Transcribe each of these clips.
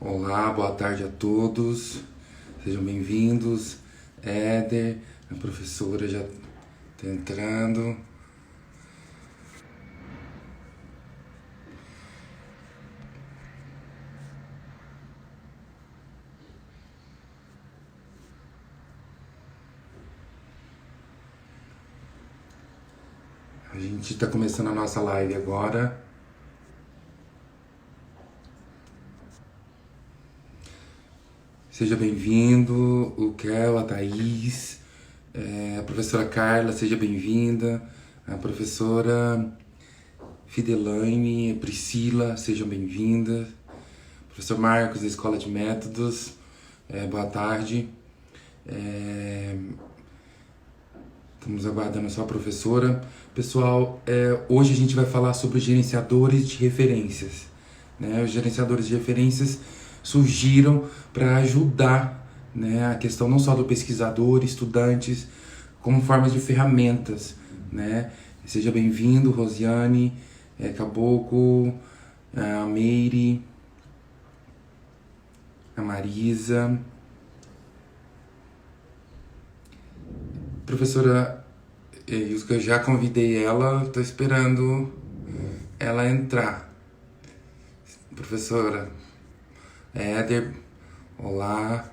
Olá, boa tarde a todos. Sejam bem-vindos. Éder, a professora já está entrando. A gente está começando a nossa live agora. Seja bem-vindo, o Kel, a Thaís, a professora Carla, seja bem-vinda. A professora Fidelaine, Priscila, sejam bem-vindas. Professor Marcos, da Escola de Métodos, boa tarde. Estamos aguardando só a professora. Pessoal, hoje a gente vai falar sobre os gerenciadores de referências. Né? Os gerenciadores de referências surgiram para ajudar, né, a questão não só do pesquisador, estudantes, como formas de ferramentas. Né? Seja bem-vindo, Rosiane, Caboclo, a Meire, a Marisa. Professora Yuska, eu já convidei ela, estou esperando ela entrar. Professora Éder, olá.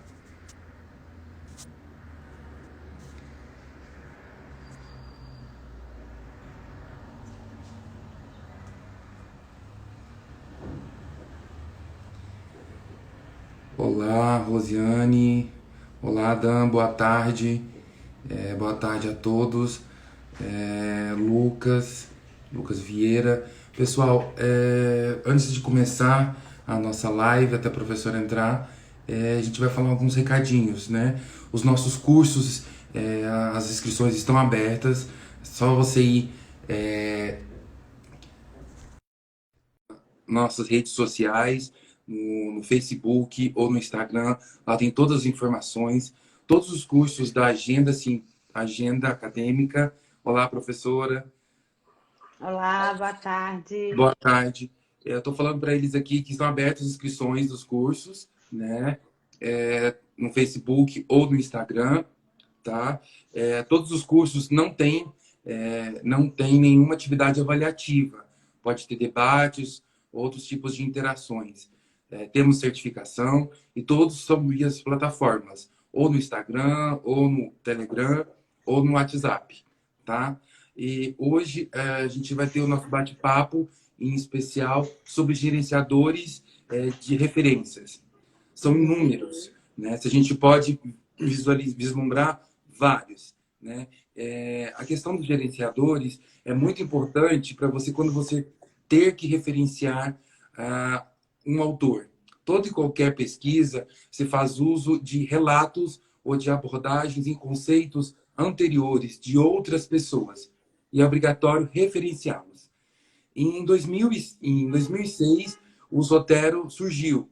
Olá, Rosiane. Olá, Dan, boa tarde. Boa tarde a todos. Lucas Vieira. Pessoal, antes de começar a nossa live, até a professora entrar, a gente vai falar alguns recadinhos, né? Os nossos cursos, as inscrições estão abertas, só você ir nossas redes sociais, no Facebook ou no Instagram, lá tem todas as informações, todos os cursos da agenda, sim, agenda acadêmica. Olá, professora. Olá, boa tarde. Boa tarde. Eu estou falando para eles aqui que estão abertas as inscrições dos cursos, né? No Facebook ou no Instagram, tá? Todos os cursos não tem nenhuma atividade avaliativa. Pode ter debates, outros tipos de interações. Temos certificação e todos são via as plataformas, ou no Instagram, ou no Telegram, ou no WhatsApp, tá? E hoje a gente vai ter o nosso bate-papo, em especial, sobre gerenciadores de referências. São inúmeros, né? Se a gente pode vislumbrar vários, né? A questão dos gerenciadores é muito importante para você, quando você ter que referenciar um autor. Toda e qualquer pesquisa se faz uso de relatos ou de abordagens em conceitos anteriores de outras pessoas, e é obrigatório referenciá-los. Em 2006, o Zotero surgiu.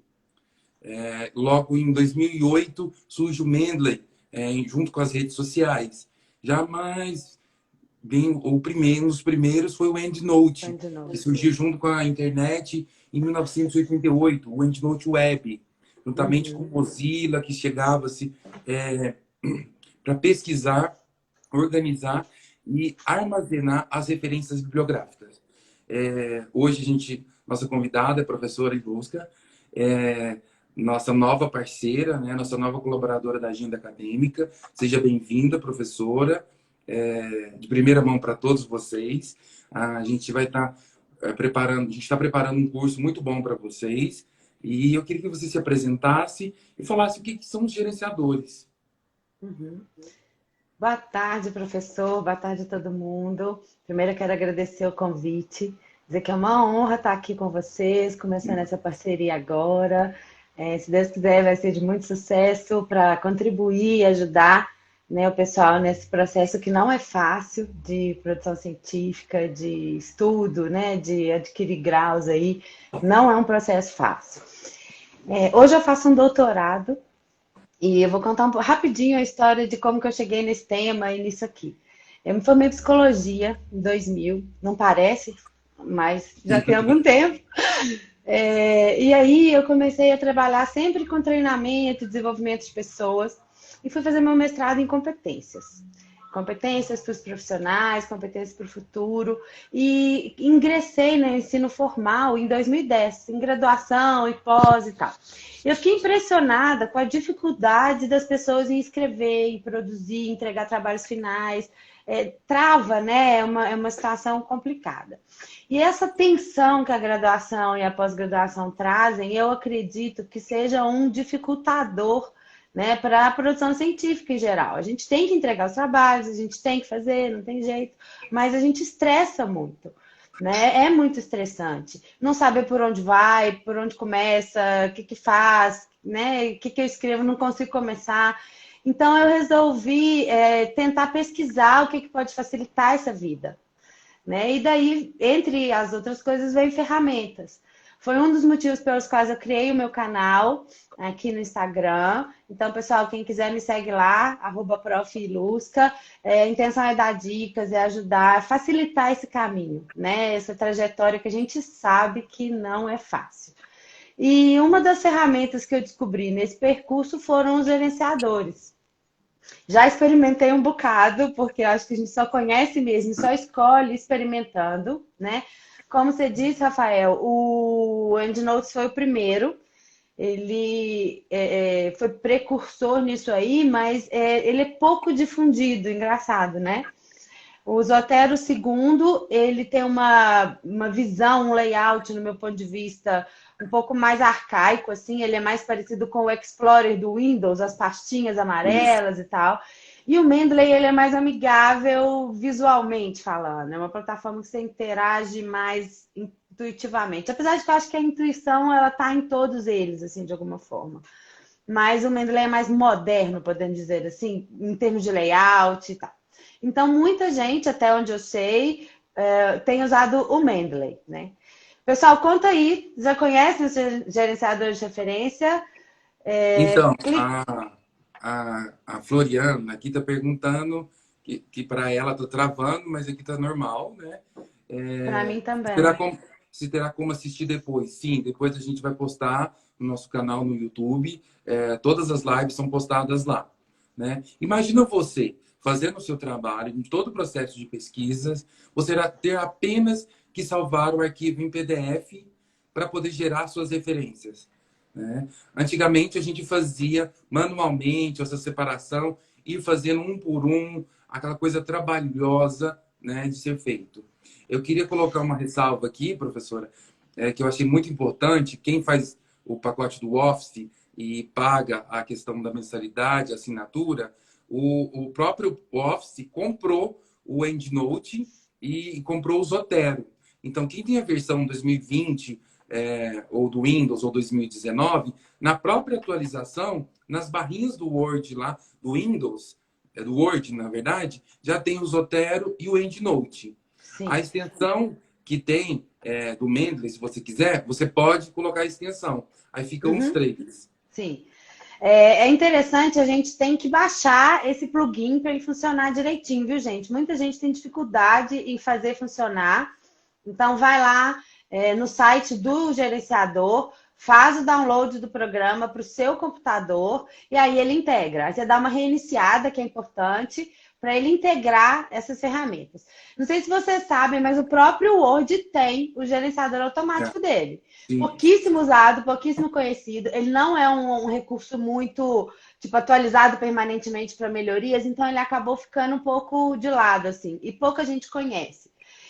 Logo em 2008, surge o Mendeley, junto com as redes sociais. Jamais, bem, um dos primeiros foi o EndNote, que surgiu junto com a internet em 1988, o EndNote Web, juntamente com o Mozilla, que chegava-se para pesquisar, organizar e armazenar as referências bibliográficas. Hoje nossa convidada é a professora Iluska, nossa nova parceira, né, nossa nova colaboradora da agenda acadêmica. Seja bem-vinda, professora, de primeira mão para todos vocês. A gente vai estar preparando, a gente está preparando um curso muito bom para vocês, e eu queria que você se apresentasse e falasse o que são os gerenciadores. Boa tarde, professor. Boa tarde a todo mundo. Primeiro, eu quero agradecer o convite, dizer que é uma honra estar aqui com vocês, começando essa parceria agora. Se Deus quiser, vai ser de muito sucesso para contribuir e ajudar, né, o pessoal nesse processo que não é fácil de produção científica, de estudo, né, de adquirir graus aí. Não é um processo fácil. Hoje eu faço um doutorado. E eu vou contar rapidinho a história de como que eu cheguei nesse tema e nisso aqui. Eu me formei em psicologia em 2000, não parece, mas já tem algum tempo. E aí eu comecei a trabalhar sempre com treinamento, desenvolvimento de pessoas e fui fazer meu mestrado em competências. Competências para os profissionais, competências para o futuro. E ingressei no ensino formal em 2010, em graduação e pós e tal. Eu fiquei impressionada com a dificuldade das pessoas em escrever, em produzir, em entregar trabalhos finais. Trava, né? É uma situação complicada. E essa tensão que a graduação e a pós-graduação trazem, eu acredito que seja um dificultador, né, para a produção científica em geral. A gente tem que entregar os trabalhos, a gente tem que fazer, não tem jeito, mas a gente estressa muito. Né? É muito estressante. Não saber por onde vai, por onde começa, o que faz, né? O que eu escrevo, não consigo começar. Então eu resolvi tentar pesquisar o que pode facilitar essa vida. Né? E daí, entre as outras coisas, veio ferramentas. Foi um dos motivos pelos quais eu criei o meu canal aqui no Instagram. Então, pessoal, quem quiser me segue lá, @profilusca. A intenção é dar dicas, é ajudar, facilitar esse caminho, né? Essa trajetória que a gente sabe que não é fácil. E uma das ferramentas que eu descobri nesse percurso foram os gerenciadores. Já experimentei um bocado, porque eu acho que a gente só conhece mesmo, só escolhe experimentando, né? Como você disse, Rafael, o EndNotes foi o primeiro. Ele foi precursor nisso aí, mas ele é pouco difundido, engraçado, né? O Zotero segundo, ele tem uma visão, um layout, no meu ponto de vista, um pouco mais arcaico, assim. Ele é mais parecido com o Explorer do Windows, as pastinhas Isso. amarelas e tal. E o Mendeley, ele é mais amigável visualmente falando. É uma plataforma que você interage mais intuitivamente. Apesar de que eu acho que a intuição, ela tá em todos eles, assim, de alguma forma. Mas o Mendeley é mais moderno, podemos dizer assim, em termos de layout e tal. Então, muita gente, até onde eu sei, tem usado o Mendeley, né? Pessoal, conta aí, já conhece o gerenciador de referência? Então, Clique. a Floriana aqui está perguntando que para ela está travando, mas aqui está normal, né? Para É, mim se terá também. como, se terá como assistir depois? Sim, depois a gente vai postar no nosso canal no YouTube. Todas as lives são postadas lá, né? Imagina você fazendo o seu trabalho, em todo o processo de pesquisas, você irá ter apenas que salvar o arquivo em PDF para poder gerar suas referências, né? Antigamente a gente fazia manualmente essa separação, ir fazendo um por um, aquela coisa trabalhosa, né, de ser feito. Eu queria colocar uma ressalva aqui, professora, que eu achei muito importante. Quem faz o pacote do Office e paga a questão da mensalidade, assinatura, o próprio Office comprou o EndNote e comprou o Zotero. Então, quem tem a versão 2020 ou do Windows ou 2019, na própria atualização, nas barrinhas do Word lá, do Windows, do Word, na verdade, já tem o Zotero e o EndNote. A Sim. extensão que tem do Mendeley, se você quiser, você pode colocar a extensão. Aí ficam os Uhum. três. Sim. É interessante, a gente tem que baixar esse plugin para ele funcionar direitinho, viu, gente? Muita gente tem dificuldade em fazer funcionar. Então, vai lá no site do gerenciador, faz o download do programa para o seu computador e aí ele integra. Aí você dá uma reiniciada, que é importante, para ele integrar essas ferramentas. Não sei se vocês sabem, mas o próprio Word tem o gerenciador automático dele. Sim. Pouquíssimo usado, pouquíssimo conhecido. Ele não é um recurso muito tipo atualizado permanentemente para melhorias, então ele acabou ficando um pouco de lado assim, e pouca gente conhece.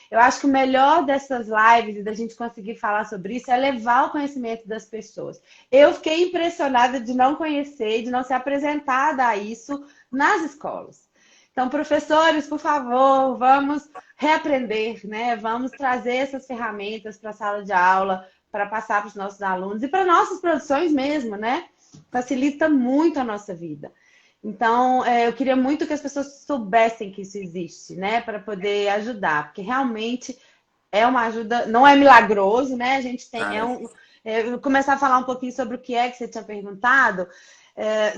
Eu acho que o melhor dessas lives e da gente conseguir falar sobre isso é levar o conhecimento das pessoas. Eu fiquei impressionada de não conhecer, de não ser apresentada a isso nas escolas. Então, professores, por favor, vamos reaprender, né? Vamos trazer essas ferramentas para a sala de aula, para passar para os nossos alunos e para nossas produções mesmo, né? Facilita muito a nossa vida. Então, eu queria muito que as pessoas soubessem que isso existe, né, para poder ajudar, porque realmente é uma ajuda, não é milagroso, né? A gente tem, Ah, eu vou começar a falar um pouquinho sobre o que é que você tinha perguntado.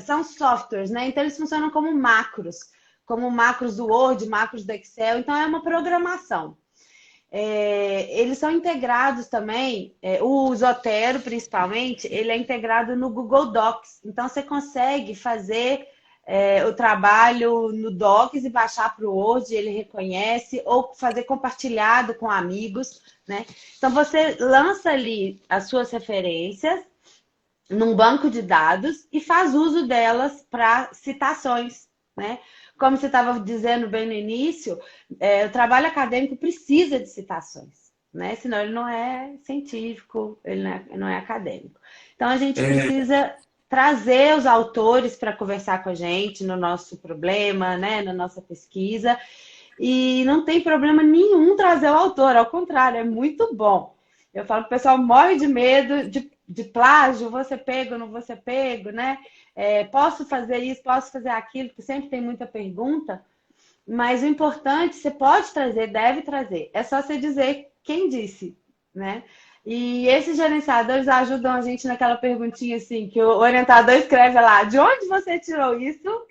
São softwares, né? Então eles funcionam como macros do Word, macros do Excel. Então é uma programação. eles são integrados também, o Zotero, principalmente, ele é integrado no Google Docs. Então, você consegue fazer o trabalho no Docs e baixar para o Word, ele reconhece, ou fazer compartilhado com amigos, né? Então, você lança ali as suas referências num banco de dados e faz uso delas para citações, né? Como você estava dizendo bem no início, o trabalho acadêmico precisa de citações, né? Senão ele não é científico, ele não é acadêmico. Então a gente É, precisa trazer os autores para conversar com a gente no nosso problema, né? Na nossa pesquisa. E não tem problema nenhum trazer o autor, ao contrário, é muito bom. Eu falo que o pessoal morre de medo de plágio, vou ser pego, não vou ser pego, né? Posso fazer isso, posso fazer aquilo, que sempre tem muita pergunta, mas o importante, você pode trazer, deve trazer. É só você dizer quem disse, né? E esses gerenciadores ajudam a gente naquela perguntinha assim, que o orientador escreve lá, de onde você tirou isso?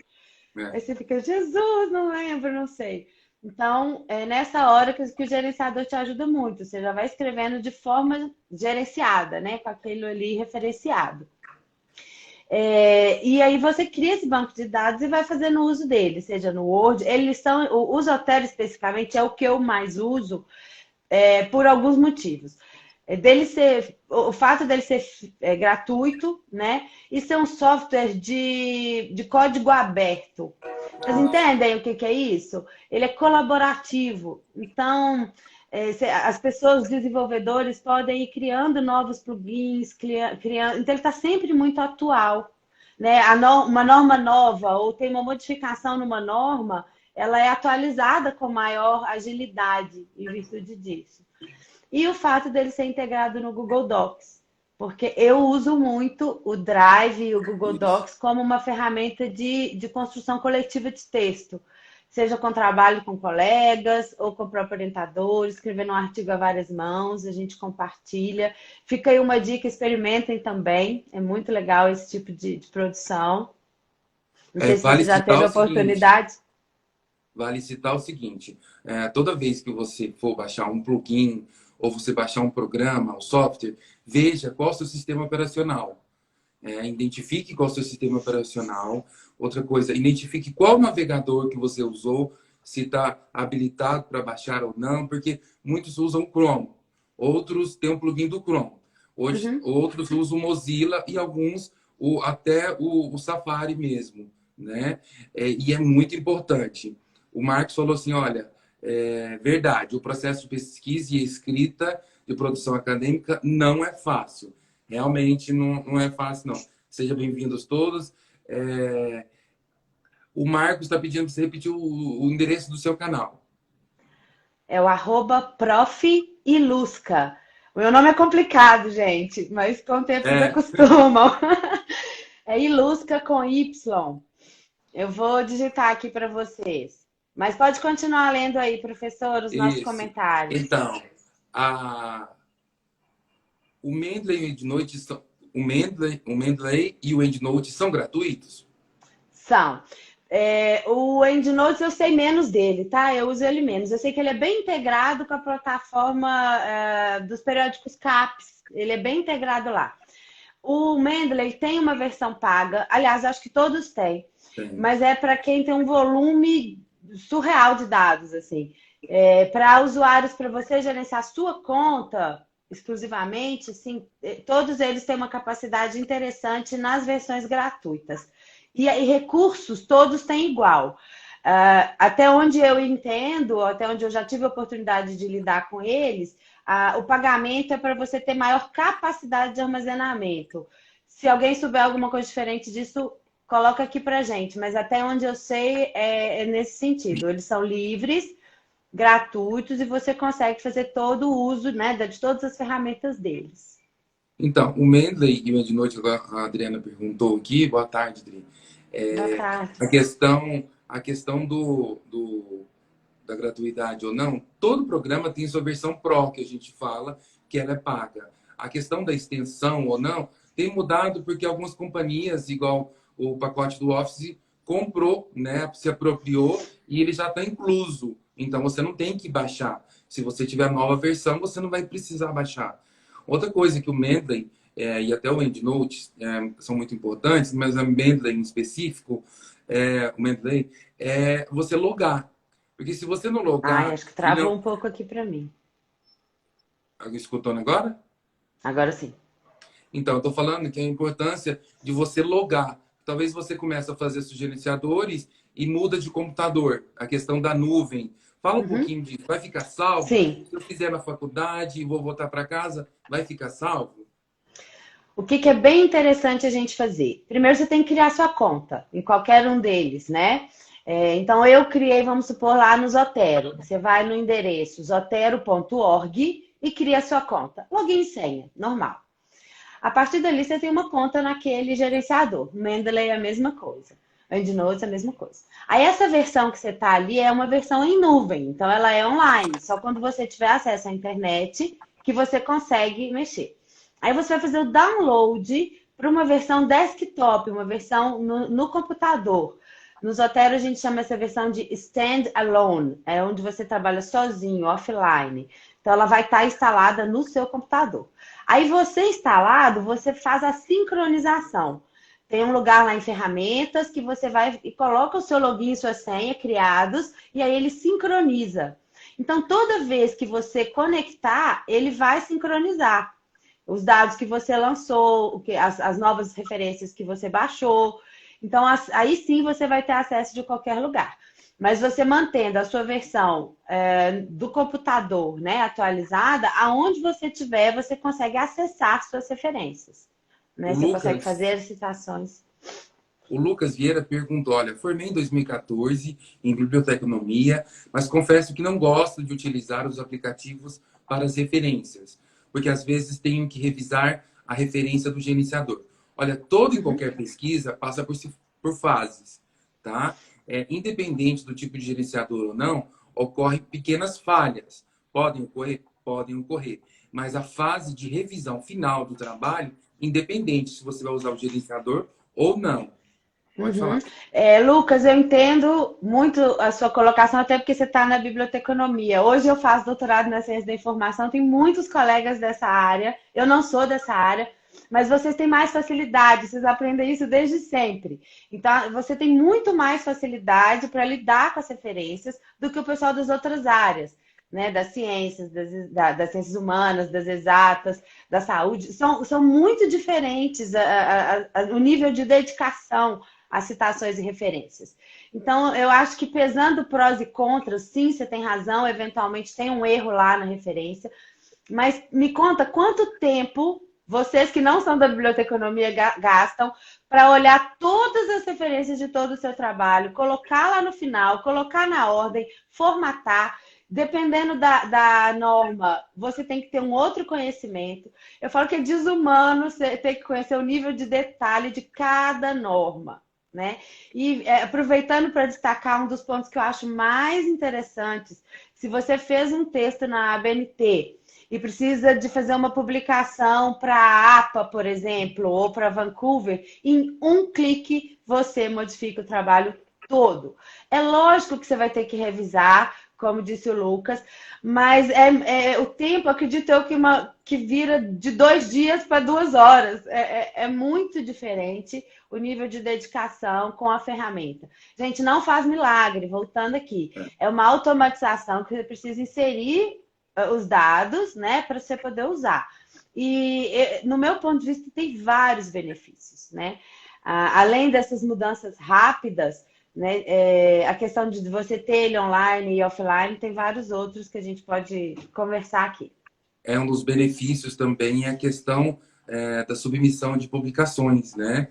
é. Aí você fica, Jesus, não lembro, não sei. Então, é nessa hora que o gerenciador te ajuda muito. Você já vai escrevendo de forma gerenciada, né? Com aquilo ali referenciado. E aí você cria esse banco de dados e vai fazendo uso dele, seja no Word. Eles são, o Zotero especificamente é o que eu mais uso por alguns motivos. O fato dele ser gratuito, né? E ser um software de código aberto. Vocês entendem o que é isso? Ele é colaborativo. Então, as pessoas, os desenvolvedores, podem ir criando novos plugins, criando. Então, ele está sempre muito atual. Né? Uma norma nova ou tem uma modificação numa norma, ela é atualizada com maior agilidade em virtude disso. E o fato dele ser integrado no Google Docs, porque eu uso muito o Drive e o Google Isso. Docs como uma ferramenta de construção coletiva de texto, seja com trabalho com colegas ou com o próprio orientador, escrevendo um artigo a várias mãos, a gente compartilha. Fica aí uma dica, experimentem também, é muito legal esse tipo de produção. Não sei se Vale você já citar teve o seguinte, oportunidade. toda vez que você for baixar um plugin ou você baixar um programa, um software, veja qual é o seu sistema operacional. Identifique qual é o seu sistema operacional. Outra coisa, identifique qual navegador que você usou, se está habilitado para baixar ou não, porque muitos usam o Chrome, outros têm um plugin do Chrome, hoje, Uhum. outros usam o Mozilla e alguns até o Safari mesmo, né? E é muito importante. O Marcos falou assim, olha, verdade, o processo de pesquisa e escrita de produção acadêmica não é fácil. Realmente não é fácil, não. Sejam bem-vindos todos. O Marcos está pedindo para você repetir o endereço do seu canal. É o @profilusca. O meu nome é complicado, gente, mas com o tempo vocês É, acostumam. É Ilusca com Y. Eu vou digitar aqui para vocês. Mas pode continuar lendo aí, professor, os nossos isso. comentários. Então, a, o Mendeley e o EndNote são, o Mendeley e o EndNote são gratuitos? São. O EndNotes eu sei menos dele, tá? Eu uso ele menos. Eu sei que ele é bem integrado com a plataforma dos periódicos CAPES. Ele é bem integrado lá. O Mendeley tem uma versão paga. Aliás, acho que todos têm. Tem. Mas é para quem tem um volume surreal de dados, assim. Para usuários, para você gerenciar a sua conta exclusivamente, assim, todos eles têm uma capacidade interessante nas versões gratuitas. E recursos, todos têm igual. Até onde eu entendo, até onde eu já tive a oportunidade de lidar com eles, o pagamento é para você ter maior capacidade de armazenamento. Se alguém souber alguma coisa diferente disso, coloca aqui para gente. Mas até onde eu sei é nesse sentido. Eles são livres, gratuitos e você consegue fazer todo o uso, né, de todas as ferramentas deles. Então, o Mendeley e o EndNote, a Adriana perguntou aqui, boa tarde, Adri. Boa É, tarde. a questão da gratuidade ou não, todo programa tem sua versão Pro, que a gente fala que ela é paga. A questão da extensão ou não tem mudado porque algumas companhias, igual o pacote do Office, comprou, né, se apropriou e ele já está incluso Então você não tem que baixar. Se você tiver a nova versão, você não vai precisar baixar. Outra coisa que o Mendeley e até o EndNote são muito importantes, mas o Mendeley em específico, o Mendeley, é você logar. Porque se você não Ai, logar acho que e travou não... um pouco aqui para mim. Escutando agora? Agora sim. Então, eu estou falando que é a importância de você logar. Talvez você comece a fazer seus gerenciadores e muda de computador. A questão da nuvem. Fala um Uhum. pouquinho disso. Vai ficar salvo? Sim. Se eu fizer na faculdade e vou voltar para casa, vai ficar salvo? O que que é bem interessante a gente fazer? Primeiro, você tem que criar sua conta em qualquer um deles, né? Então, eu criei, vamos supor, lá no Zotero. Você vai no endereço zotero.org e cria sua conta. Login e senha, normal. A partir dali, você tem uma conta naquele gerenciador. Mendeley é a mesma coisa. EndNote é a mesma coisa. Aí, essa versão que você está ali é uma versão em nuvem. Então, ela é online. Só quando você tiver acesso à internet que você consegue mexer. Aí, você vai fazer o download para uma versão desktop, uma versão no computador. No Zotero, a gente chama essa versão de standalone. É onde você trabalha sozinho, offline. Então, ela vai estar instalada no seu computador. Aí você instalado, você faz a sincronização. Tem um lugar lá em ferramentas que você vai e coloca o seu login e sua senha criados e aí ele sincroniza. Então, toda vez que você conectar, ele vai sincronizar os dados que você lançou, as novas referências que você baixou. Então, aí sim você vai ter acesso de qualquer lugar. Mas você mantendo a sua versão do computador, né, atualizada, aonde você estiver, você consegue acessar suas referências. Né? O Você consegue Lucas, fazer as citações. o Lucas Vieira perguntou, olha, formei em 2014 em biblioteconomia, mas confesso que não gosto de utilizar os aplicativos para as referências, porque às vezes tenho que revisar a referência do gerenciador. Olha, toda e Uhum. qualquer pesquisa passa por fases, tá? Independente do tipo de gerenciador ou não, ocorrem pequenas falhas. Podem ocorrer? Podem ocorrer. Mas a fase de revisão final do trabalho, independente se você vai usar o gerenciador ou não. Pode Uhum. falar. Lucas, eu entendo muito a sua colocação, até porque você está na biblioteconomia. Hoje eu faço doutorado na ciência da informação, tem muitos colegas dessa área, eu não sou dessa área, mas vocês têm mais facilidade, vocês aprendem isso desde sempre. Então, você tem muito mais facilidade para lidar com as referências do que o pessoal das outras áreas, né? Das ciências, das ciências humanas, das exatas, da saúde. São muito diferentes o nível de dedicação as citações e referências. Então, eu acho que pesando prós e contras, sim, você tem razão, eventualmente tem um erro lá na referência, mas me conta quanto tempo vocês que não são da biblioteconomia gastam para olhar todas as referências de todo o seu trabalho, colocar lá no final, colocar na ordem, formatar. Dependendo da norma, você tem que ter um outro conhecimento. Eu falo que é desumano você ter que conhecer o nível de detalhe de cada norma. Né? E aproveitando para destacar um dos pontos que eu acho mais interessantes, se você fez um texto na ABNT e precisa de fazer uma publicação para a APA, por exemplo, ou para Vancouver, em um clique você modifica o trabalho todo. É lógico que você vai ter que revisar, como disse o Lucas, mas o tempo, acredito eu, que vira de 2 dias para 2 horas. É muito diferente o nível de dedicação com a ferramenta. Gente, não faz milagre, voltando aqui. É uma automatização que você precisa inserir os dados, né, para você poder usar. E, no meu ponto de vista, tem vários benefícios, né? Além dessas mudanças rápidas, né, a questão de você ter ele online e offline, tem vários outros que a gente pode conversar aqui. Um dos benefícios também é a questão da submissão de publicações, né?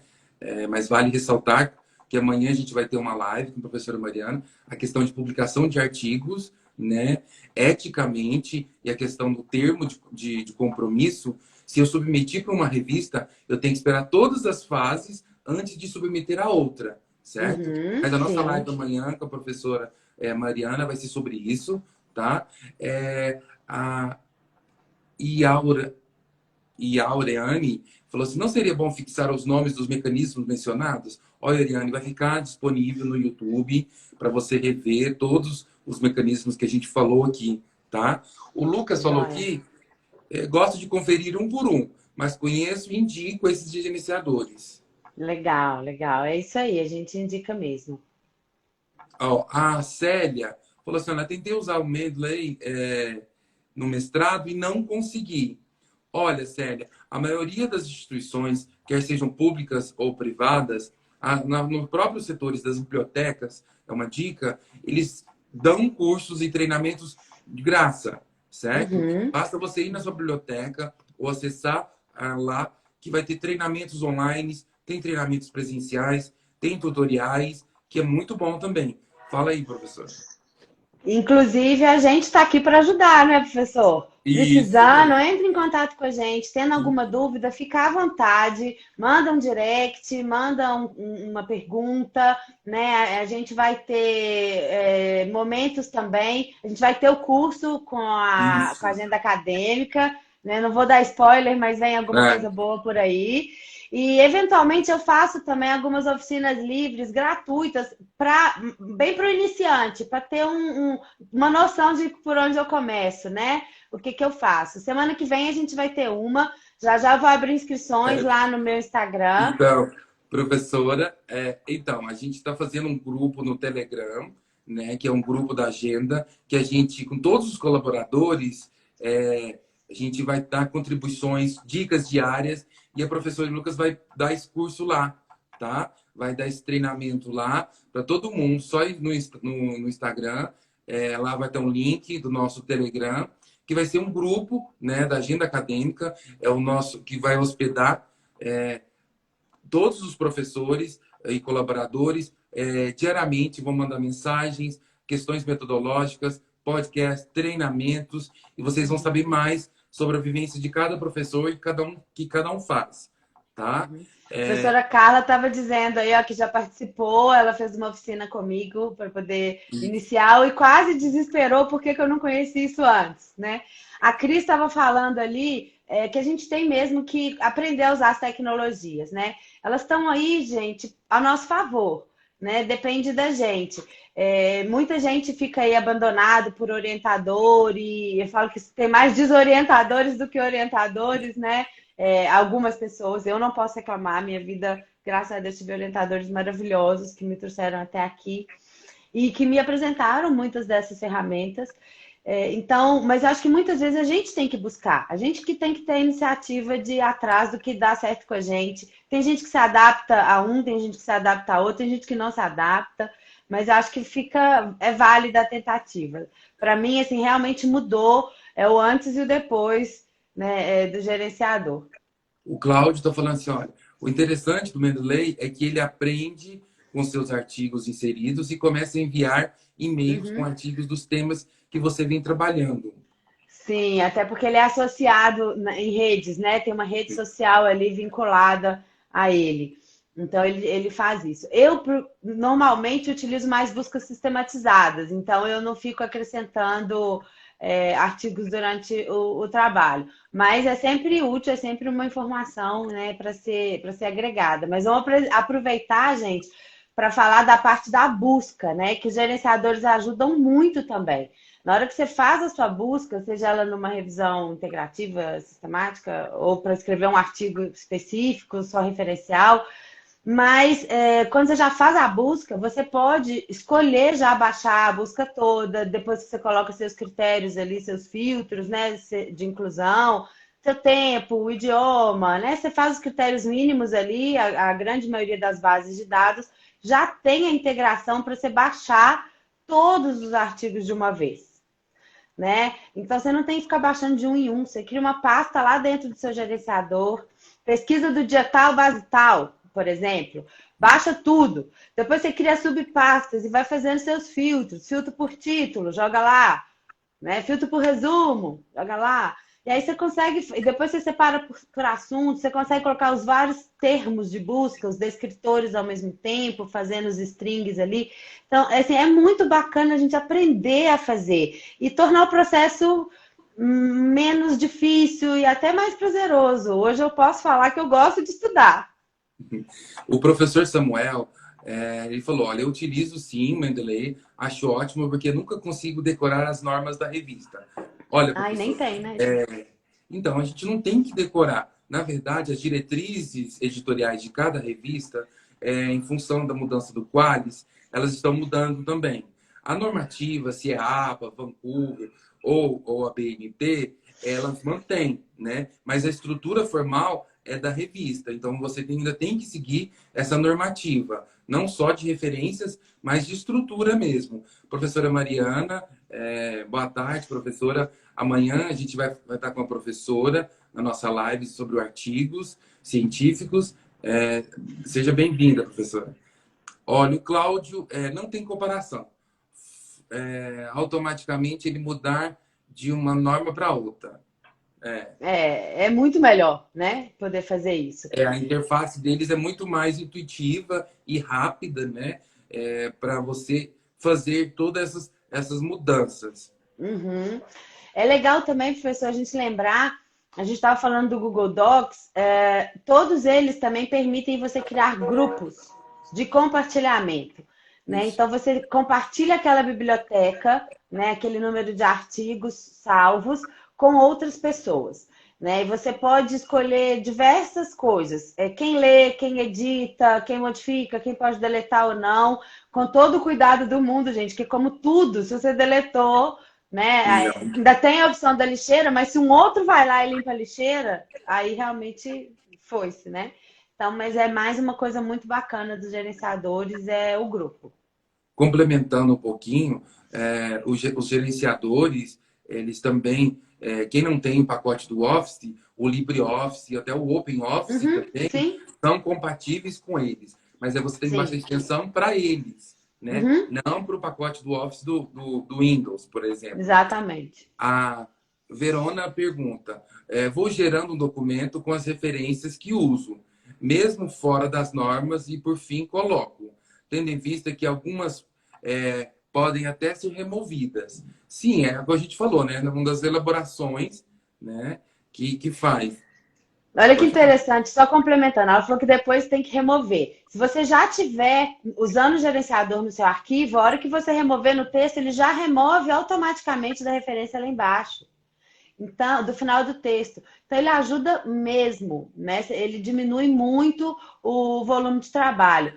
Mas vale ressaltar que amanhã a gente vai ter uma live com a professora Mariana, a questão de publicação de artigos, né? Eticamente, e a questão do termo de compromisso. Se eu submeter para uma revista, eu tenho que esperar todas as fases antes de submeter a outra, certo? Uhum, Mas a nossa sim. live amanhã com a professora Mariana vai ser sobre isso, tá? A Aureane falou assim, não seria bom fixar os nomes dos mecanismos mencionados? Olha, Ariane, vai ficar disponível no YouTube para você rever os mecanismos que a gente falou aqui, tá? O Lucas falou Joia. que gosta de conferir um por um, mas conheço e indico esses gerenciadores. Legal, legal. É isso aí, a gente indica mesmo. Ó, a Célia falou assim, olha, tentei usar o Mendeley no mestrado e não consegui. Olha, Célia, a maioria das instituições, quer sejam públicas ou privadas, nos próprios setores das bibliotecas, é uma dica, eles dão cursos e treinamentos de graça, certo? Uhum. Basta você ir na sua biblioteca ou acessar lá, que vai ter treinamentos online, tem treinamentos presenciais, tem tutoriais, que é muito bom também. Fala aí, professor. Inclusive, a gente está aqui para ajudar, né, professor? Isso Precisando, mesmo. entre em contato com a gente. Tendo alguma dúvida, fica à vontade. Manda um direct, manda uma pergunta, né? A gente vai ter momentos também. A gente vai ter o curso com a Isso. agenda acadêmica, né? Não vou dar spoiler, mas vem alguma É, coisa boa por aí. E, eventualmente, eu faço também algumas oficinas livres, gratuitas, bem para o iniciante, para ter uma noção de por onde eu começo, né? O que eu faço. Semana que vem a gente vai ter uma. Já já vou abrir inscrições é. lá no meu Instagram. Então, professora, então, a gente está fazendo um grupo no Telegram, né, que é um grupo da agenda, que a gente, com todos os colaboradores, a gente vai dar contribuições, dicas diárias, e a professora Lucas vai dar esse curso lá, tá? Vai dar esse treinamento lá para todo mundo, só ir no Instagram, lá vai ter um link do nosso Telegram, que vai ser um grupo, né, da agenda acadêmica, é o nosso que vai hospedar todos os professores e colaboradores diariamente vão mandar mensagens, questões metodológicas, podcasts, treinamentos, e vocês vão saber mais sobre a vivência de cada professor e que cada um faz, tá? A professora Carla estava dizendo aí, ó, que já participou, ela fez uma oficina comigo para poder iniciar e quase desesperou porque que eu não conheci isso antes, né? A Cris estava falando ali que a gente tem mesmo que aprender a usar as tecnologias, né? Elas estão aí, gente, a nosso favor, né? Depende da gente. Muita gente fica aí abandonado por orientador e eu falo que tem mais desorientadores do que orientadores, né? Algumas pessoas, eu não posso reclamar, minha vida, graças a Deus, tive orientadores maravilhosos que me trouxeram até aqui e que me apresentaram muitas dessas ferramentas. Então, mas eu acho que muitas vezes a gente tem que buscar, a gente que tem que ter a iniciativa de ir atrás do que dá certo com a gente. Tem gente que se adapta a um, tem gente que se adapta a outro, tem gente que não se adapta, mas eu acho que é válida a tentativa. Para mim, assim, realmente mudou, o antes e o depois, né, do gerenciador. O Cláudio está falando assim, olha, o interessante do Mendeley é que ele aprende com seus artigos inseridos e começa a enviar e-mails com Uhum. artigos dos temas que você vem trabalhando. Sim, até porque ele é associado em redes, né? Tem uma rede social ali vinculada a ele. Então, ele faz isso. Eu, normalmente, utilizo mais buscas sistematizadas. Então, eu não fico acrescentando artigos durante o trabalho. Mas é sempre útil, é sempre uma informação, né, para ser agregada. Mas vamos aproveitar, gente, para falar da parte da busca, né? Que os gerenciadores ajudam muito também. Na hora que você faz a sua busca, seja ela numa revisão integrativa, sistemática, ou para escrever um artigo específico, só referencial, mas quando você já faz a busca, você pode escolher já baixar a busca toda, depois que você coloca seus critérios ali, seus filtros, né, de inclusão, seu tempo, o idioma, né? Você faz os critérios mínimos ali, a grande maioria das bases de dados já tem a integração para você baixar todos os artigos de uma vez. Né? Então você não tem que ficar baixando de um em um. Você cria uma pasta lá dentro do seu gerenciador, pesquisa do dia tal, base tal, por exemplo, baixa tudo. Depois você cria subpastas e vai fazendo seus filtros, filtro por título, joga lá, né? Filtro por resumo, joga lá. E aí você consegue, e depois você separa por assunto, você consegue colocar os vários termos de busca, os descritores ao mesmo tempo, fazendo os strings ali. Então, assim, é muito bacana a gente aprender a fazer e tornar o processo menos difícil e até mais prazeroso. Hoje eu posso falar que eu gosto de estudar. O professor Samuel Ele falou, olha, eu utilizo sim o Mendeley, acho ótimo, porque nunca consigo decorar as normas da revista. Olha, Ai, nem professor, tem, né? então a gente não tem que decorar. Na verdade, as diretrizes editoriais de cada revista, em função da mudança do Qualis, elas estão mudando também. A normativa, se é a APA, Vancouver ou a BNT, elas mantêm, né? Mas a estrutura formal é da revista. Então, você ainda tem que seguir essa normativa, não só de referências, mas de estrutura mesmo. Professora Mariana, boa tarde, professora. Amanhã a gente vai estar com a professora na nossa live sobre artigos científicos. Seja bem-vinda, professora. Olha, o Cláudio não tem comparação. Automaticamente ele mudar de uma norma para outra. É muito melhor, né? Poder fazer isso. A interface deles é muito mais intuitiva e rápida, né? Para você fazer todas essas mudanças. Uhum. É legal também, professor, a gente lembrar, a gente estava falando do Google Docs, todos eles também permitem você criar grupos de compartilhamento, né? Isso. Então você compartilha aquela biblioteca, né, aquele número de artigos salvos com outras pessoas, né? E você pode escolher diversas coisas, quem lê, quem edita, quem modifica, quem pode deletar ou não, com todo o cuidado do mundo, gente, que como tudo, se você deletou, né? Ainda tem a opção da lixeira, mas se um outro vai lá e limpa a lixeira, aí realmente foi-se, né? Então, mas é mais uma coisa muito bacana dos gerenciadores, é o grupo. Complementando um pouquinho, os gerenciadores, eles também, quem não tem o pacote do Office, o LibreOffice e até o OpenOffice Uhum, também, sim, são compatíveis com eles. Mas aí você tem que baixar a sim. extensão para eles, né? Uhum, Não para o pacote do Office do Windows, por exemplo. exatamente. A Verona pergunta: vou gerando um documento com as referências que uso, mesmo fora das normas, e por fim coloco, tendo em vista que algumas podem até ser removidas. Sim, é o que a gente falou, né? Uma das elaborações, né, que faz. Olha que Pode falar. interessante, só complementando, ela falou que depois tem que remover. Se você já tiver usando o gerenciador no seu arquivo, a hora que você remover no texto, ele já remove automaticamente da referência lá embaixo. Então, do final do texto. Então, ele ajuda mesmo, né? Ele diminui muito o volume de trabalho.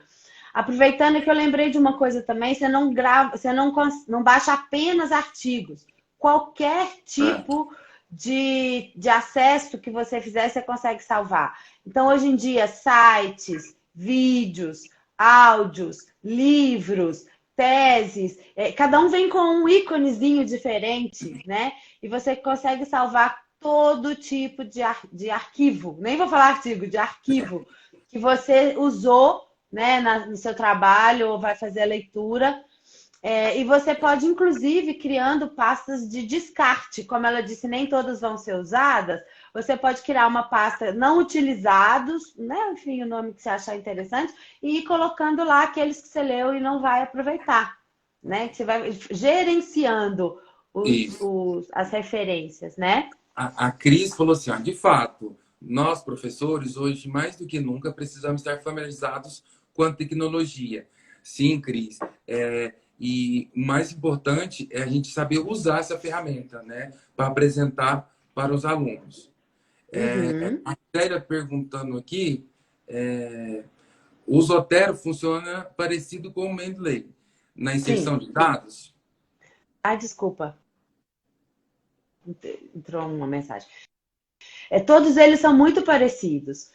Aproveitando que eu lembrei de uma coisa também, você não grava, você não baixa apenas artigos. Qualquer É, tipo de acesso que você fizer, você consegue salvar. Então, hoje em dia, sites, vídeos, áudios, livros, teses, cada um vem com um íconezinho diferente, né? E você consegue salvar todo tipo de arquivo. Nem vou falar artigo, de arquivo que você usou, né, no seu trabalho ou vai fazer a leitura. E você pode, inclusive, criando pastas de descarte. Como ela disse, nem todas vão ser usadas. Você pode criar uma pasta não utilizados, né? Enfim, o nome que você achar interessante, e ir colocando lá aqueles que você leu e não vai aproveitar. Né? Que você vai gerenciando isso. as referências, né? A Cris falou assim, ó, de fato, nós, professores, hoje, mais do que nunca, precisamos estar familiarizados com a tecnologia. Sim, Cris. E o mais importante é a gente saber usar essa ferramenta, né, para apresentar para os alunos. Uhum. A Célia perguntando aqui, o Zotero funciona parecido com o Mendeley na inserção Sim. de dados? Ah, desculpa. Entrou uma mensagem. Todos eles são muito parecidos.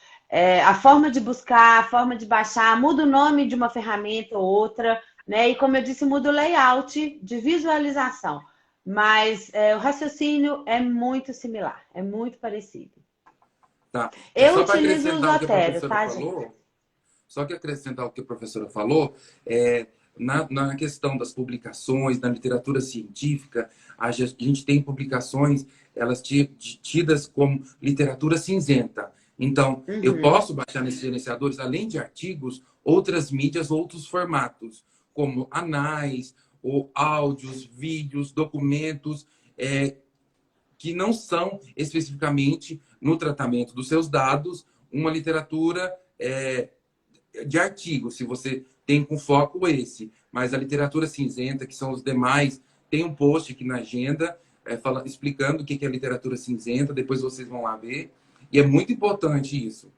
A forma de buscar, a forma de baixar, muda o nome de uma ferramenta ou outra, né? E como eu disse, muda o layout de visualização. Mas o raciocínio é muito similar, é muito parecido. Tá. Eu Só para utilizo o acrescentar o que a Zotero, professora tá, gente? falou, só que acrescentar o que a professora falou, na questão das publicações, na literatura científica, a gente tem publicações, elas tidas como literatura cinzenta. Então, eu Uhum. posso baixar nesses gerenciadores, além de artigos, outras mídias, outros formatos, como anais, ou áudios, vídeos, documentos, que não são especificamente no tratamento dos seus dados uma literatura de artigos, se você tem com foco esse. Mas a literatura cinzenta, que são os demais, tem um post aqui na agenda explicando o que é literatura cinzenta, depois vocês vão lá ver. E é muito importante isso.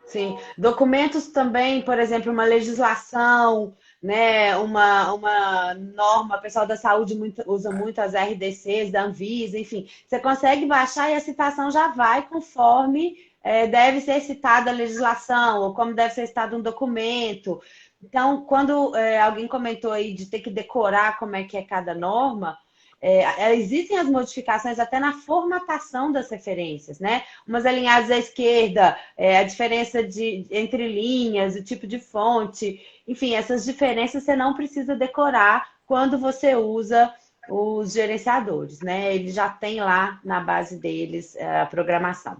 Sim, documentos também, por exemplo, uma legislação, né, uma norma, o pessoal da saúde usa muito as RDCs, da Anvisa, enfim, você consegue baixar e a citação já vai conforme deve ser citada a legislação, ou como deve ser citado um documento. Então, quando alguém comentou aí de ter que decorar como é que é cada norma, existem as modificações até na formatação das referências, né? Umas alinhadas à esquerda, a diferença entre linhas, o tipo de fonte, enfim, essas diferenças você não precisa decorar quando você usa os gerenciadores, né? Eles já têm lá na base deles a programação.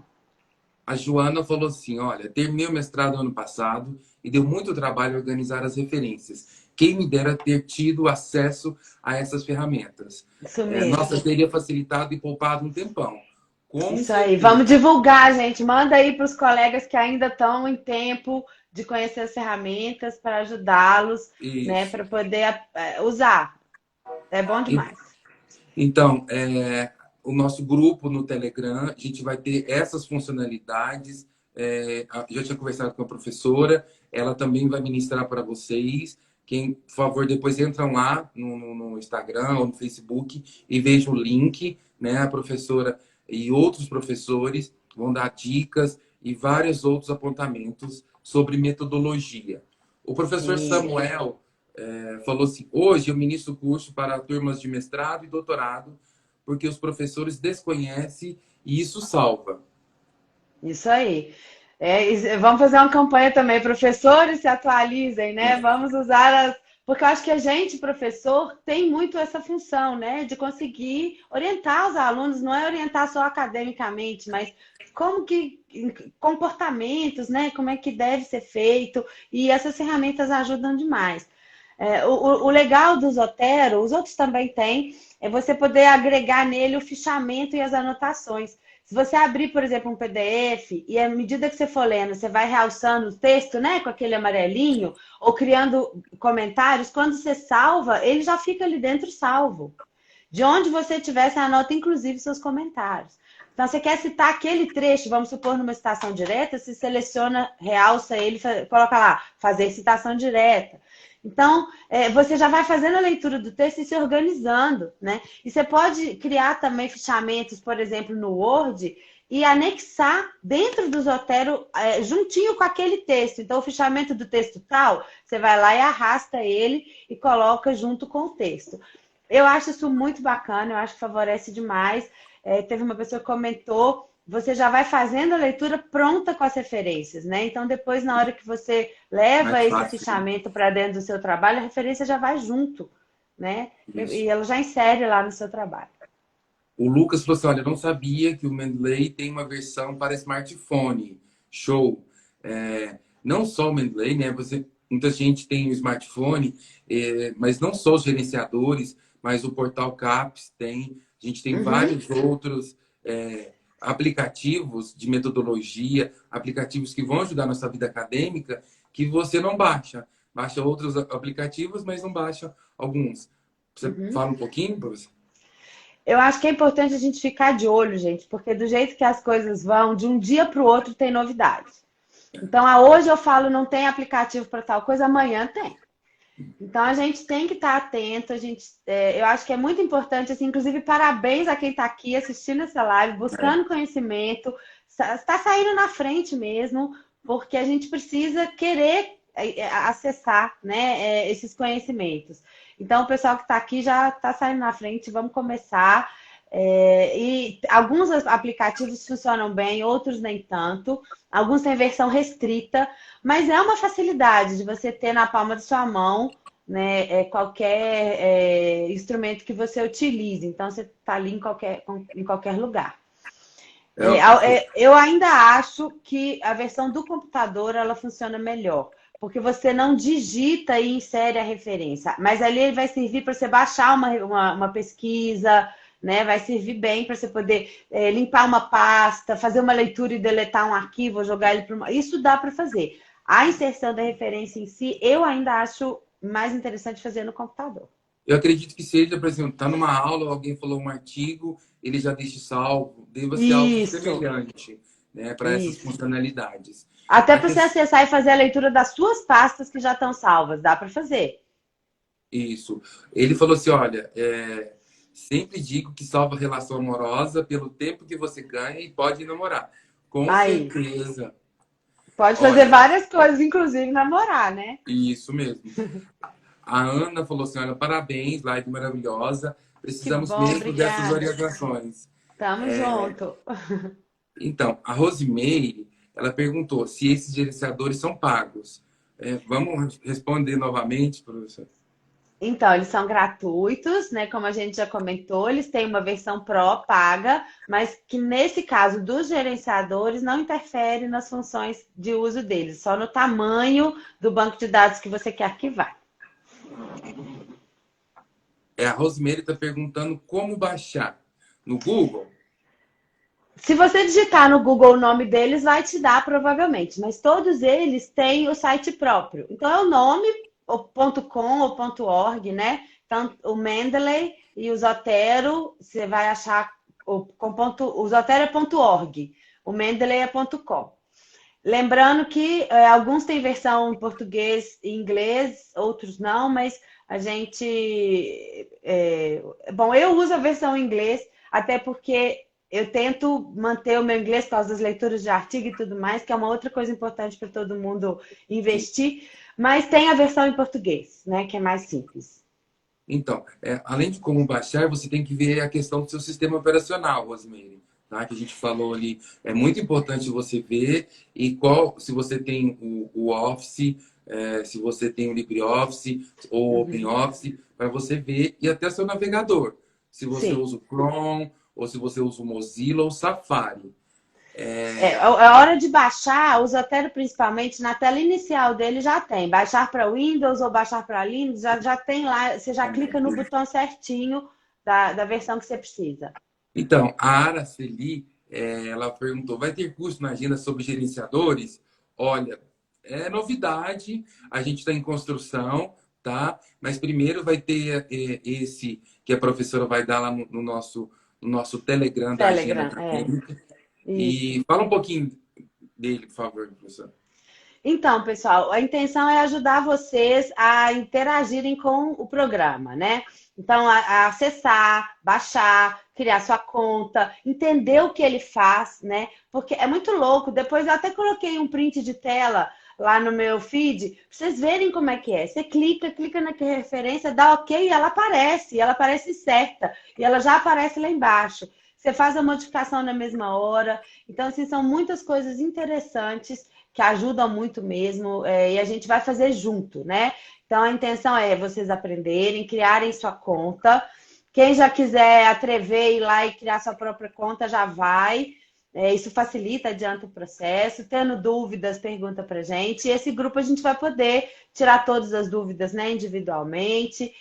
A Joana falou assim, olha, terminei o mestrado ano passado e deu muito trabalho organizar as referências. Quem me dera ter tido acesso a essas ferramentas. Isso mesmo. Nossa, teria facilitado e poupado um tempão. Com Isso aí. certeza. Vamos divulgar, gente. Manda aí para os colegas que ainda estão em tempo de conhecer as ferramentas para ajudá-los, né, Isso. para poder usar. É bom E- demais. Então, o nosso grupo no Telegram, a gente vai ter essas funcionalidades. Já tinha conversado com a professora, ela também vai ministrar para vocês. Quem, por favor, depois entram lá no Instagram ou no Facebook e vejam o link, né? A professora e outros professores vão dar dicas e vários outros apontamentos sobre metodologia. O professor Isso. Samuel falou assim: hoje eu ministro curso para turmas de mestrado e doutorado, porque os professores desconhecem e isso salva. Isso aí. Vamos fazer uma campanha também, professores se atualizem, né? Vamos usar porque eu acho que a gente, professor, tem muito essa função, né? De conseguir orientar os alunos, não é orientar só academicamente, mas como que comportamentos, né? Como é que deve ser feito, e essas ferramentas ajudam demais. O legal do Zotero, os outros também têm, é você poder agregar nele o fichamento e as anotações. Se você abrir, por exemplo, um PDF e à medida que você for lendo, você vai realçando o texto, né, com aquele amarelinho, ou criando comentários, quando você salva, ele já fica ali dentro salvo. De onde você estiver, você anota inclusive seus comentários. Então, você quer citar aquele trecho, vamos supor, numa citação direta, se seleciona, realça ele, coloca lá, fazer citação direta. Então, você já vai fazendo a leitura do texto e se organizando, né? E você pode criar também fichamentos, por exemplo, no Word e anexar dentro do Zotero, juntinho com aquele texto. Então, o fichamento do texto tal, você vai lá e arrasta ele e coloca junto com o texto. Eu acho isso muito bacana, eu acho que favorece demais. Teve uma pessoa que comentou, você já vai fazendo a leitura pronta com as referências, né? Então, depois, na hora que você leva Mais esse fácil. fichamento para dentro do seu trabalho, a referência já vai junto, né? Isso. E ela já insere lá no seu trabalho. O Lucas falou assim: olha, eu não sabia que o Mendeley tem uma versão para smartphone. Show. Não só o Mendeley, né? Muita gente tem o smartphone, mas não só os gerenciadores, mas o portal CAPES tem. A gente tem Uhum. vários outros aplicativos de metodologia, aplicativos que vão ajudar a nossa vida acadêmica, que você não baixa. Baixa outros aplicativos, mas não baixa alguns. Você fala um pouquinho, professor? Eu acho que é importante a gente ficar de olho, gente, porque do jeito que as coisas vão, de um dia para o outro tem novidade. Então, hoje eu falo não tem aplicativo para tal coisa, amanhã tem. Então, a gente tem que estar atento. Eu acho que é muito importante, assim, inclusive, parabéns a quem está aqui assistindo essa live, buscando conhecimento, está saindo na frente mesmo, porque a gente precisa querer acessar, né, esses conhecimentos. Então, o pessoal que está aqui já está saindo na frente, vamos começar. E alguns aplicativos funcionam bem, outros nem tanto. Alguns têm versão restrita, mas é uma facilidade de você ter na palma da sua mão, né, qualquer instrumento que você utilize. Então, você está ali em qualquer lugar. Eu ainda acho que a versão do computador ela funciona melhor, porque você não digita e insere a referência, mas ali ele vai servir para você baixar uma pesquisa, né? Vai servir bem para você poder limpar uma pasta, fazer uma leitura e deletar um arquivo, jogar ele para uma... Isso dá para fazer. A inserção da referência em si, eu ainda acho mais interessante fazer no computador. Eu acredito que seja, por exemplo, tá numa aula, alguém falou um artigo, ele já deixa salvo, deva ser algo Isso, semelhante, né, para essas isso. funcionalidades. Até A para que... você acessar e fazer a leitura das suas pastas que já estão salvas, dá para fazer. Isso. Ele falou assim, olha, sempre digo que salva relação amorosa pelo tempo que você ganha e pode namorar. Com Aí, certeza. pode fazer Olha, várias coisas, inclusive namorar, né? isso mesmo. A Ana falou assim, olha, parabéns, live maravilhosa. Que Precisamos bom, mesmo dessas obrigada. orientações. Tamo junto. Então, a Rosemeire, ela perguntou se esses gerenciadores são pagos. Vamos responder novamente, professor? Então, eles são gratuitos, né? Como a gente já comentou, eles têm uma versão Pro paga, mas que nesse caso dos gerenciadores não interfere nas funções de uso deles, só no tamanho do banco de dados que você quer arquivar. A Rosemeire está perguntando como baixar. No Google? Se você digitar no Google o nome deles, vai te dar provavelmente, mas todos eles têm o site próprio. Então é o nome, o .com ou .org, né? Então o Mendeley e o Zotero, você vai achar o Zotero é .org, o Mendeley é .com. Lembrando que alguns têm versão em português e inglês, outros não, mas a gente. Bom, eu uso a versão em inglês, até porque eu tento manter o meu inglês por causa das leituras de artigo e tudo mais, que é uma outra coisa importante para todo mundo Sim. investir, mas tem a versão em português, né, que é mais simples. Então, além de como baixar, você tem que ver a questão do seu sistema operacional, Rosemary, tá? Que a gente falou ali. É muito importante você ver e se você tem o Office, se você tem o LibreOffice ou o Uhum. OpenOffice, para você ver e até seu navegador. Se você Sim. usa o Chrome ou se você usa o Mozilla ou o Safari. A hora de baixar, o Zotero principalmente, na tela inicial dele já tem. Baixar para Windows ou baixar para Linux, já tem lá, você já clica no botão certinho da versão que você precisa. Então, a Araceli, ela perguntou, vai ter curso na agenda sobre gerenciadores? Olha, é novidade, a gente está em construção, tá? Mas primeiro vai ter esse que a professora vai dar lá no nosso Telegram da agenda Telegram, acadêmica. isso. E fala um pouquinho dele, por favor, professor. Então, pessoal, a intenção é ajudar vocês a interagirem com o programa, né? Então, a acessar, baixar, criar sua conta, entender o que ele faz, né? Porque é muito louco. Depois eu até coloquei um print de tela lá no meu feed, pra vocês verem como é que é. Você clica na referência, dá ok e ela aparece certa, e ela já aparece lá embaixo. Você faz a modificação na mesma hora. Então, assim, são muitas coisas interessantes que ajudam muito mesmo, e a gente vai fazer junto, né? Então a intenção é vocês aprenderem, criarem sua conta. Quem já quiser atrever, ir lá e criar sua própria conta, já vai. Isso facilita, adianta o processo. Tendo dúvidas, pergunta pra gente. E esse grupo a gente vai poder tirar todas as dúvidas, né, individualmente,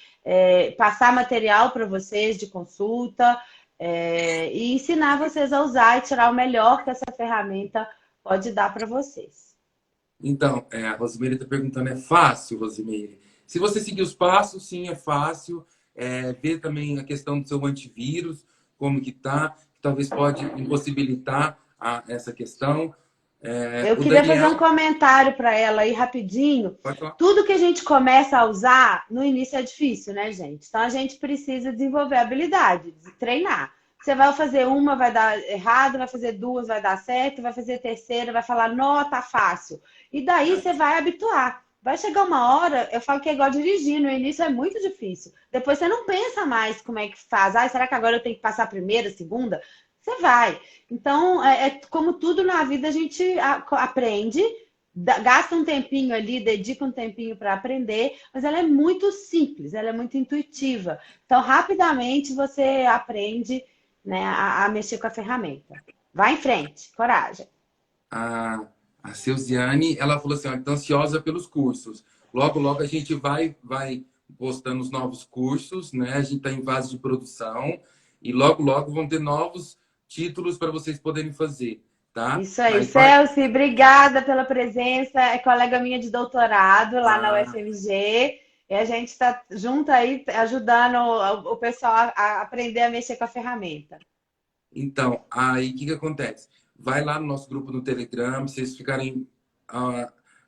passar material para vocês de consulta, e ensinar vocês a usar e tirar o melhor que essa ferramenta pode dar para vocês. Então, a Rosimeire está perguntando, é fácil, Rosimeire? Se você seguir os passos, sim, é fácil. Ver também a questão do seu antivírus, como que tá, que talvez pode impossibilitar essa questão. Eu O queria fazer um Daniel, comentário para ela aí rapidinho. pode falar? Tudo que a gente começa a usar no início é difícil, né, gente? Então a gente precisa desenvolver a habilidade, de treinar. Você vai fazer uma, vai dar errado, vai fazer duas, vai dar certo, vai fazer a terceira, vai falar, não, tá fácil. E daí você vai habituar. Vai chegar uma hora, eu falo que é igual dirigir, no início é muito difícil. Depois você não pensa mais como é que faz. Ah, será que agora eu tenho que passar a primeira, a segunda? Você vai. Então, como tudo na vida, a gente aprende, gasta um tempinho ali, dedica um tempinho para aprender, mas ela é muito simples, ela é muito intuitiva. Então, rapidamente você aprende, né, a mexer com a ferramenta. Vai em frente, coragem. A Seuziane, ela falou assim, ó, tô ansiosa pelos cursos. Logo, logo a gente vai postando os novos cursos, né? A gente está em fase de produção e logo, logo vão ter novos títulos para vocês poderem fazer, tá? Isso aí, Mas vai... Celci, obrigada pela presença. É colega minha de doutorado lá na Ah, UFMG. E a gente está junto aí, ajudando o pessoal a aprender a mexer com a ferramenta. então, aí o que que acontece? Vai lá no nosso grupo no Telegram, vocês ficarem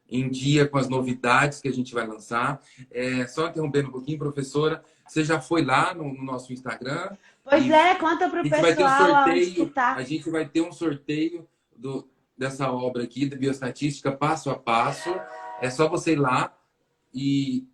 em dia com as novidades que a gente vai lançar. Só interrompendo um pouquinho, professora, você já foi lá no nosso Instagram Pois e é, conta para a o gente vai ter um pessoal aonde que sorteio, tá. a gente vai ter um sorteio dessa obra aqui, da bioestatística, passo a passo. É só você ir lá e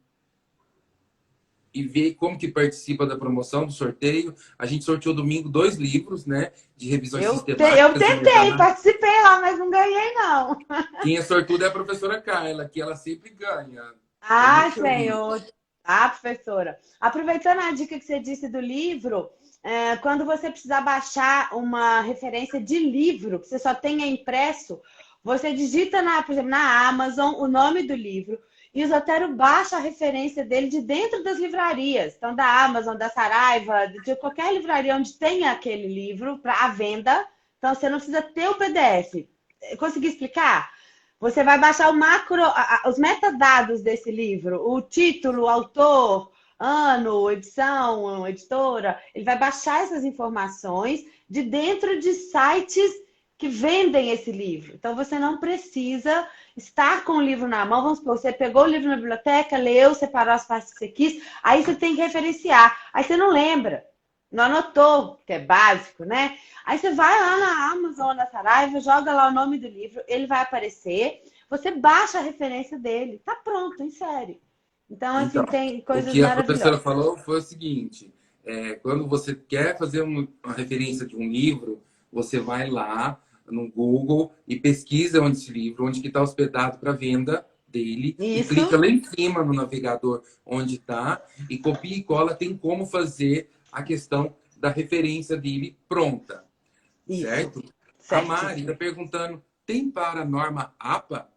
ver como que participa da promoção, do sorteio. A gente sorteou domingo 2 livros, né, de revisões Eu sistemáticas e tentei, meta-análises. participei lá, mas não ganhei, não. Quem é sortudo é a professora Carla, que ela sempre ganha. Eu Ah, nunca vi. senhor. Ah, professora. Aproveitando a dica que você disse do livro, quando você precisar baixar uma referência de livro que você só tenha impresso, você digita, por exemplo, na Amazon o nome do livro e o Zotero baixa a referência dele de dentro das livrarias. Então, da Amazon, da Saraiva, de qualquer livraria onde tenha aquele livro para à venda. Então, você não precisa ter o PDF. Consegui explicar? Você vai baixar o macro, os metadados desse livro, o título, o autor, ano, edição, editora. Ele vai baixar essas informações de dentro de sites que vendem esse livro. Então você não precisa estar com o livro na mão. Vamos supor, você pegou o livro na biblioteca, leu, separou as partes que você quis, aí você tem que referenciar. Aí você não lembra, não anotou, que é básico, né? Aí você vai lá na Amazon, na Saraiva, joga lá o nome do livro, ele vai aparecer, você baixa a referência dele, tá pronto, insere. Então, Então, assim, tem o coisas que a professora maravilhosas. falou foi o seguinte: quando você quer fazer uma referência de um livro, você vai lá no Google e pesquisa onde esse livro, onde que está hospedado para venda dele, e clica Isso, lá em cima no navegador onde está, e copia e cola, tem como fazer a questão da referência dele pronta, isso, certo? A Mari está certíssimo. perguntando, tem para a norma APA?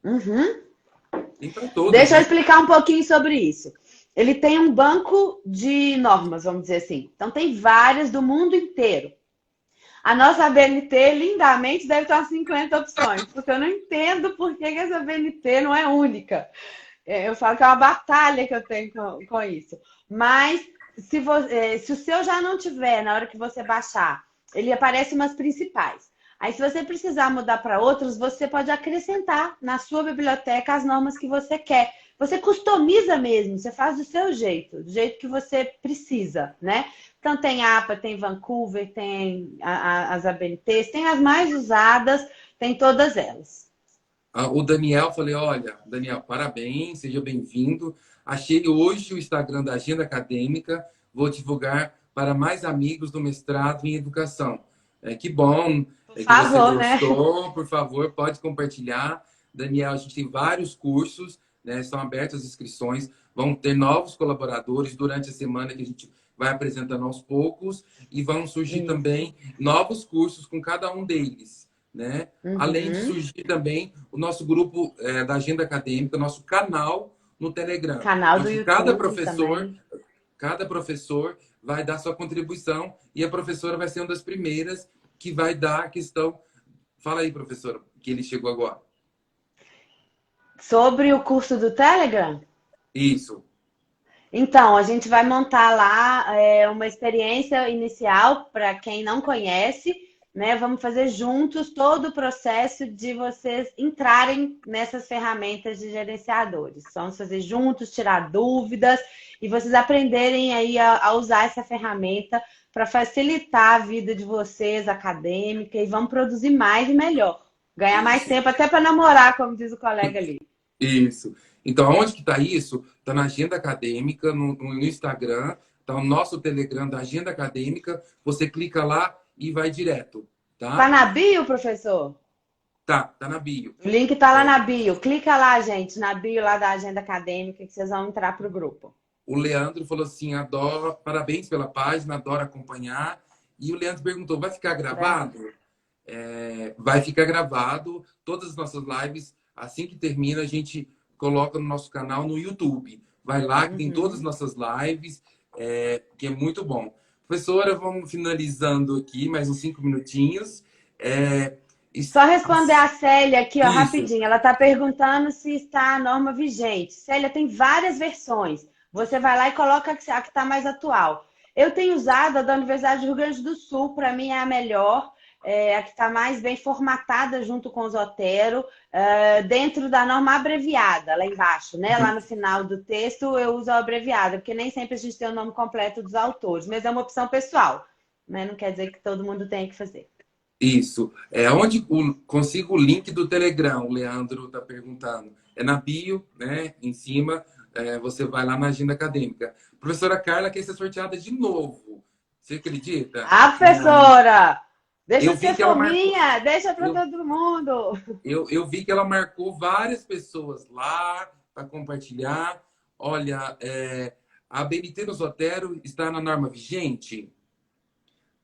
Uhum. Tem para todas, Deixa eu né? explicar um pouquinho sobre isso. Ele tem um banco de normas, vamos dizer assim. Então, tem várias do mundo inteiro. A nossa BNT, lindamente, deve ter umas 50 opções, porque eu não entendo por que essa BNT não é única. Eu falo que é uma batalha que eu tenho com isso. Mas se o seu já não tiver, na hora que você baixar, ele aparece umas principais. Aí, se você precisar mudar para outros, você pode acrescentar na sua biblioteca as normas que você quer. Você customiza mesmo, você faz do jeito que você precisa, né? Então, tem APA, tem Vancouver, tem as ABNTs, tem as mais usadas, tem todas elas. O Daniel, falei, olha, Daniel, parabéns, seja bem-vindo. Achei hoje o Instagram da Agenda Acadêmica, vou divulgar para mais amigos do mestrado em educação. Que bom Por que você favor, né? gostou, por favor, pode compartilhar. Daniel, a gente tem vários cursos, né, estão abertas as inscrições, vão ter novos colaboradores durante a semana que a gente vai apresentando aos poucos e vão surgir Isso. também novos cursos com cada um deles, né? Além de Uhum. surgir também o nosso grupo da Agenda Acadêmica, nosso canal no Telegram, Canal do onde YouTube também. cada professor vai dar sua contribuição e a professora vai ser uma das primeiras que vai dar a questão. Fala aí, professora, que ele chegou agora. Sobre o curso do Telegram, Isso. então, a gente vai montar lá uma experiência inicial para quem não conhece, né? Vamos fazer juntos todo o processo de vocês entrarem nessas ferramentas de gerenciadores. Vamos fazer juntos, tirar dúvidas e vocês aprenderem aí a usar essa ferramenta para facilitar a vida de vocês acadêmica e vamos produzir mais e melhor. Ganhar mais Isso. tempo até para namorar, como diz o colega ali. Isso. Então, aonde que está isso? Está na Agenda Acadêmica, no Instagram, está o nosso Telegram da Agenda Acadêmica. Você clica lá e vai direto, Tá tá? na bio, professor? Tá na bio. O link tá lá É, na bio. Clica lá, gente, na bio lá da agenda acadêmica que vocês vão entrar pro grupo. o Leandro falou assim: adoro, parabéns pela página, adoro acompanhar. E o Leandro perguntou: vai ficar Obrigada. gravado? Vai ficar gravado. Todas as nossas lives, assim que termina, a gente coloca no nosso canal no YouTube. Vai lá que tem todas as Uhum. nossas lives, que é muito bom. Professora, vamos finalizando aqui, mais uns 5 minutinhos. É, Só responder a Célia aqui, ó, Isso, rapidinho. Ela está perguntando se está a norma vigente. Célia, tem várias versões. Você vai lá e coloca a que está mais atual. Eu tenho usado a da Universidade do Rio Grande do Sul, para mim é a melhor, a que está mais bem formatada junto com o Zotero, dentro da norma abreviada, lá embaixo, né? Lá no final do texto eu uso a abreviada, porque nem sempre a gente tem o nome completo dos autores, mas é uma opção pessoal, né? Não quer dizer que todo mundo tenha que fazer. isso. É onde consigo o link do Telegram, o Leandro está perguntando. É na bio, né? Em cima, você vai lá na agenda acadêmica. Professora Carla quer ser sorteada de novo. Você acredita? Ah, professora! Deixa Eu de vi ser que ela marcou. fominha, deixa para Eu, todo mundo. eu vi que ela marcou várias pessoas lá para compartilhar. Olha, a BNT no Zotero está na norma vigente?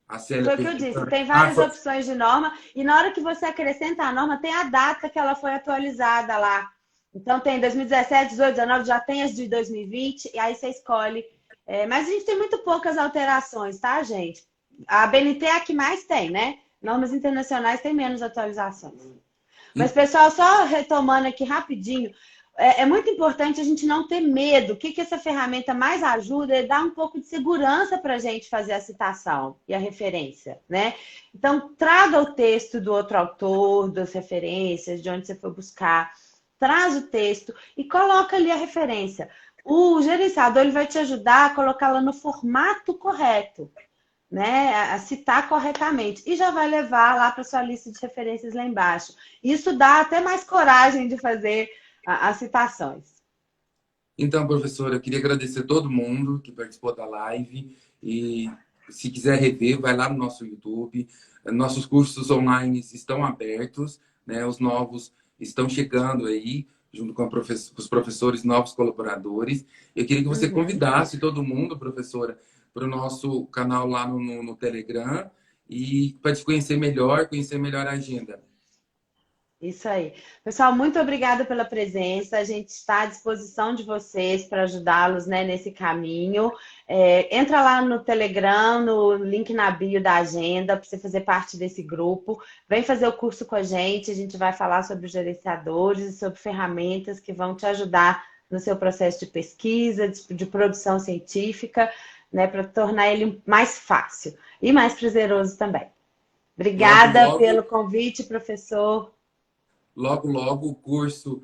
A Célia Foi o que eu disse, perguntando. tem Ah, várias opções de norma, e na hora que você acrescenta a norma, tem a data que ela foi atualizada lá. Então tem 2017, 18, 19, já tem as de 2020, e aí você escolhe. Mas a gente tem muito poucas alterações, tá, gente? A BNT é a que mais tem, né? Normas internacionais tem menos atualizações. Mas, pessoal, só retomando aqui rapidinho, é muito importante a gente não ter medo. O que essa ferramenta mais ajuda é dar um pouco de segurança para a gente fazer a citação e a referência, né? Então, traga o texto do outro autor, das referências, de onde você for buscar, traz o texto e coloca ali a referência. O gerenciador ele vai te ajudar a colocá-la no formato correto, né, a citar corretamente. E já vai levar lá para sua lista de referências lá embaixo. Isso dá até mais coragem de fazer as citações. então, professora, eu queria agradecer todo mundo que participou da live e se quiser rever, vai lá no nosso YouTube. Nossos cursos online estão abertos, né? Os novos estão chegando aí, junto com, com os professores, novos colaboradores. Eu queria que você Uhum. convidasse todo mundo, professora, para o nosso canal lá no Telegram e para te conhecer melhor a agenda. Isso aí. Pessoal, muito obrigada pela presença. A gente está à disposição de vocês para ajudá-los, né, nesse caminho. Entra lá no Telegram, no link na bio da agenda, para você fazer parte desse grupo. Vem fazer o curso com a gente. A gente vai falar sobre os gerenciadores e sobre ferramentas que vão te ajudar no seu processo de pesquisa, de produção científica, né, para tornar ele mais fácil e mais prazeroso também. Logo, Obrigada pelo logo. convite, professor. Logo o curso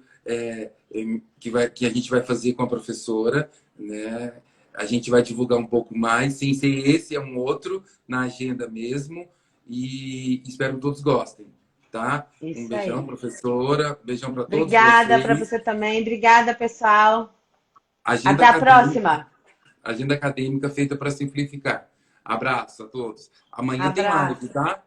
que a gente vai fazer com a professora, né? A gente vai divulgar um pouco mais, sem ser esse, é um outro na agenda mesmo. E espero que todos gostem, tá? Um Isso beijão, aí. professora. Beijão para todos Obrigada para vocês. você também. Obrigada, pessoal. Agenda Até a acadêmica, próxima. agenda acadêmica feita para simplificar. Abraço a todos. Amanhã tem live, Abraço. tá?